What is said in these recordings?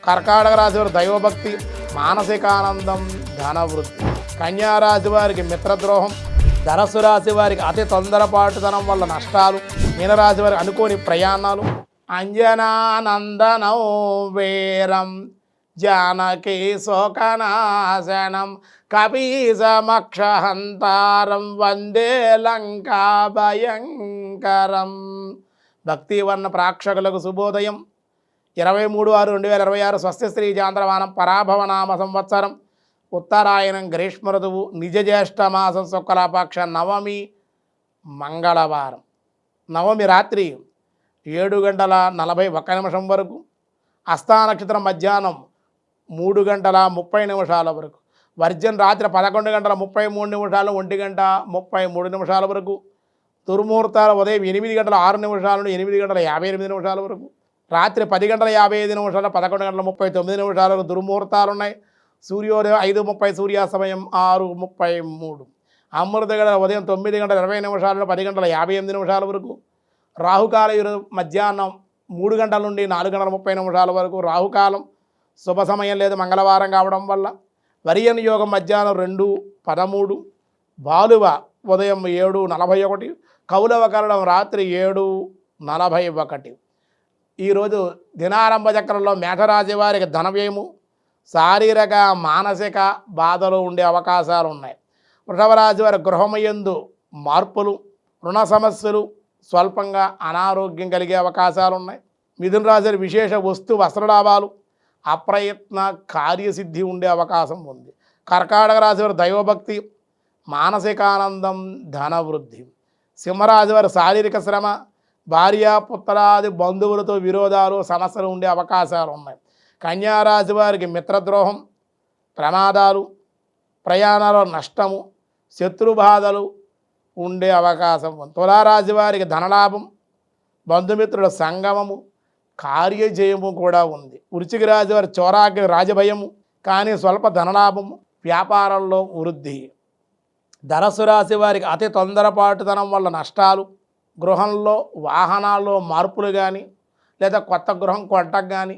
కర్కాటక రాశి వారి దైవభక్తి, మానసికానందం, ధనవృద్ధి. కన్యారాశి వారికి మిత్రద్రోహం, ధనస్సు రాశి వారికి అతి తొందరపాటుతనం వల్ల నష్టాలు, మీనరాశి వారికి అనుకోని ప్రయాణాలు. అంజనానందనం వీరం జానకీ శోకనాశనం కపీసమక్షహంతారం వందే లంకా భయంకరం. భక్తివర్ణ ప్రేక్షకులకు శుభోదయం. 23/6/2026 స్వస్తి శ్రీ చాంద్రమానం పరాభవనామ సంవత్సరం ఉత్తరాయణం గ్రీష్మ ఋతువు నిజ జ్యేష్ఠ మాసం శుక్లపక్ష నవమి మంగళవారం. నవమి రాత్రి 7:41 వరకు, హస్తా నక్షత్రం మధ్యాహ్నం 3:30 వరకు, వర్జన్ రాత్రి 11:33 1:33 వరకు, దుర్ముహూర్తాలు ఉదయం 8:06 నుండి 8:58 వరకు, రాత్రి 10:55 11:39 వరకు దుర్ముహూర్తాలు ఉన్నాయి. సూర్యోదయం 5:30, సూర్యాస్తమయం 6:33, అమృత గడియ ఉదయం 9:20 నుండి 10:58 వరకు, రాహుకాల మధ్యాహ్నం 3 గంటల నుండి 4:30 వరకు రాహుకాలం. శుభ సమయం లేదు మంగళవారం కావడం వల్ల. వరియన్ యోగం మధ్యాహ్నం 2:13, బాలువ ఉదయం 7:41, కౌలవ కరణం రాత్రి 7:41. ఈరోజు దినారంభ చక్రంలో మేషరాశి వారికి ధనవ్యయము, శారీరక మానసిక బాధలు ఉండే అవకాశాలు ఉన్నాయి. వృషభ రాశి వారి గృహమయందు మార్పులు, రుణ సమస్యలు, స్వల్పంగా అనారోగ్యం కలిగే అవకాశాలు ఉన్నాయి. మిథున రాశి వారి విశేష వస్తు వస్త్రలాభాలు, అప్రయత్న కార్యసిద్ధి ఉండే అవకాశం ఉంది. కర్కాటక రాశి వారి దైవభక్తి, మానసికానందం, ధనవృద్ధి. సింహరాశి వారి శారీరక శ్రమ, భార్య పుత్రాది బంధువులతో విరోధాలు సమస్యలు ఉండే అవకాశాలు ఉన్నాయి. కన్యారాశి వారికి మిత్రద్రోహం, ప్రమాదాలు, ప్రయాణాల నష్టము, శత్రుబాధలు ఉండే అవకాశం ఉంది. తులారాశి వారికి ధనలాభం, బంధుమిత్రుల సంగమము, కార్యజయము కూడా ఉంది. వృశ్చిక రాశి వారి చోరాగ్ని రాజభయము కానీ స్వల్ప ధనలాభము, వ్యాపారంలో వృద్ధి. ధనస్సు రాశి వారికి అతి తొందరపాటుతనం వల్ల నష్టాలు, గృహంలో వాహనాల్లో మార్పులు కానీ, లేదా కొత్త గృహం కొనటం కానీ,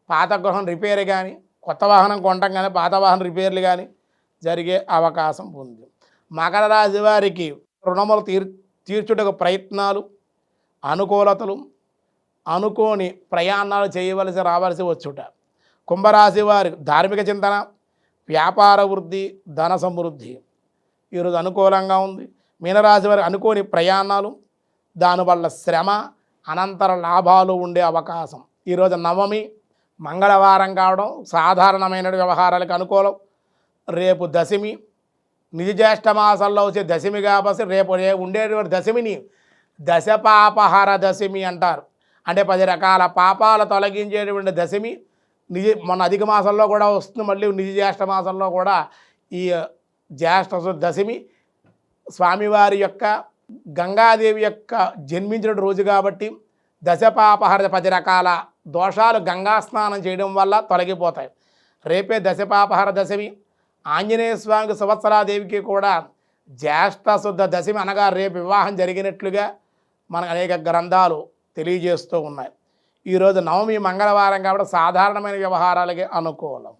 పాత గృహం రిపేర్ కానీ, కొత్త వాహనం కొనటం కానీ, పాత వాహనం రిపేర్లు కానీ జరిగే అవకాశం ఉంది. మకర రాశి వారికి రుణములు తీర్చుటకు ప్రయత్నాలు, అనుకూలతలు, అనుకోని ప్రయాణాలు చేయవలసి రావాల్సి వచ్చుట. కుంభరాశి వారికి ధార్మిక చింతన, వ్యాపార వృద్ధి, ధన సమృద్ధి ఈరోజు అనుకూలంగా ఉంది. మీనరాశి వారికి అనుకోని ప్రయాణాలు, దానివల్ల శ్రమ, అనంతర లాభాలు ఉండే అవకాశం. ఈరోజు నవమి మంగళవారం కావడం సాధారణమైన వ్యవహారాలకు అనుకూలం. రేపు దశమి, నిజ జ్యేష్ఠ మాసంలో వచ్చే దశమి కాబట్టి రేపు ఉండేటువంటి దశమిని దశపాపహర దశమి అంటారు. అంటే 10 రకాల పాపాలు తొలగించేటువంటి దశమి మొన్న అధిక మాసంలో కూడా వస్తుంది. మళ్ళీ నిజ జ్యేష్ఠ మాసంలో కూడా ఈ జ్యేష్ఠ దశమి స్వామివారి యొక్క గంగాదేవి యొక్క జన్మించిన రోజు కాబట్టి దశపాపహర 10 రకాల దోషాలు గంగా స్నానం చేయడం వల్ల తొలగిపోతాయి. రేపే దశపాపహర దశమి. ఆంజనేయ స్వామికి సంవత్సరాదేవికి కూడా జ్యేష్ఠ శుద్ధ దశమి అనగా రేపు వివాహం జరిగినట్లుగా మనకు అనేక గ్రంథాలు తెలియజేస్తూ ఉన్నాయి. ఈరోజు నవమి మంగళవారం కాబట్టి సాధారణమైన వ్యవహారాలకి అనుకూలం.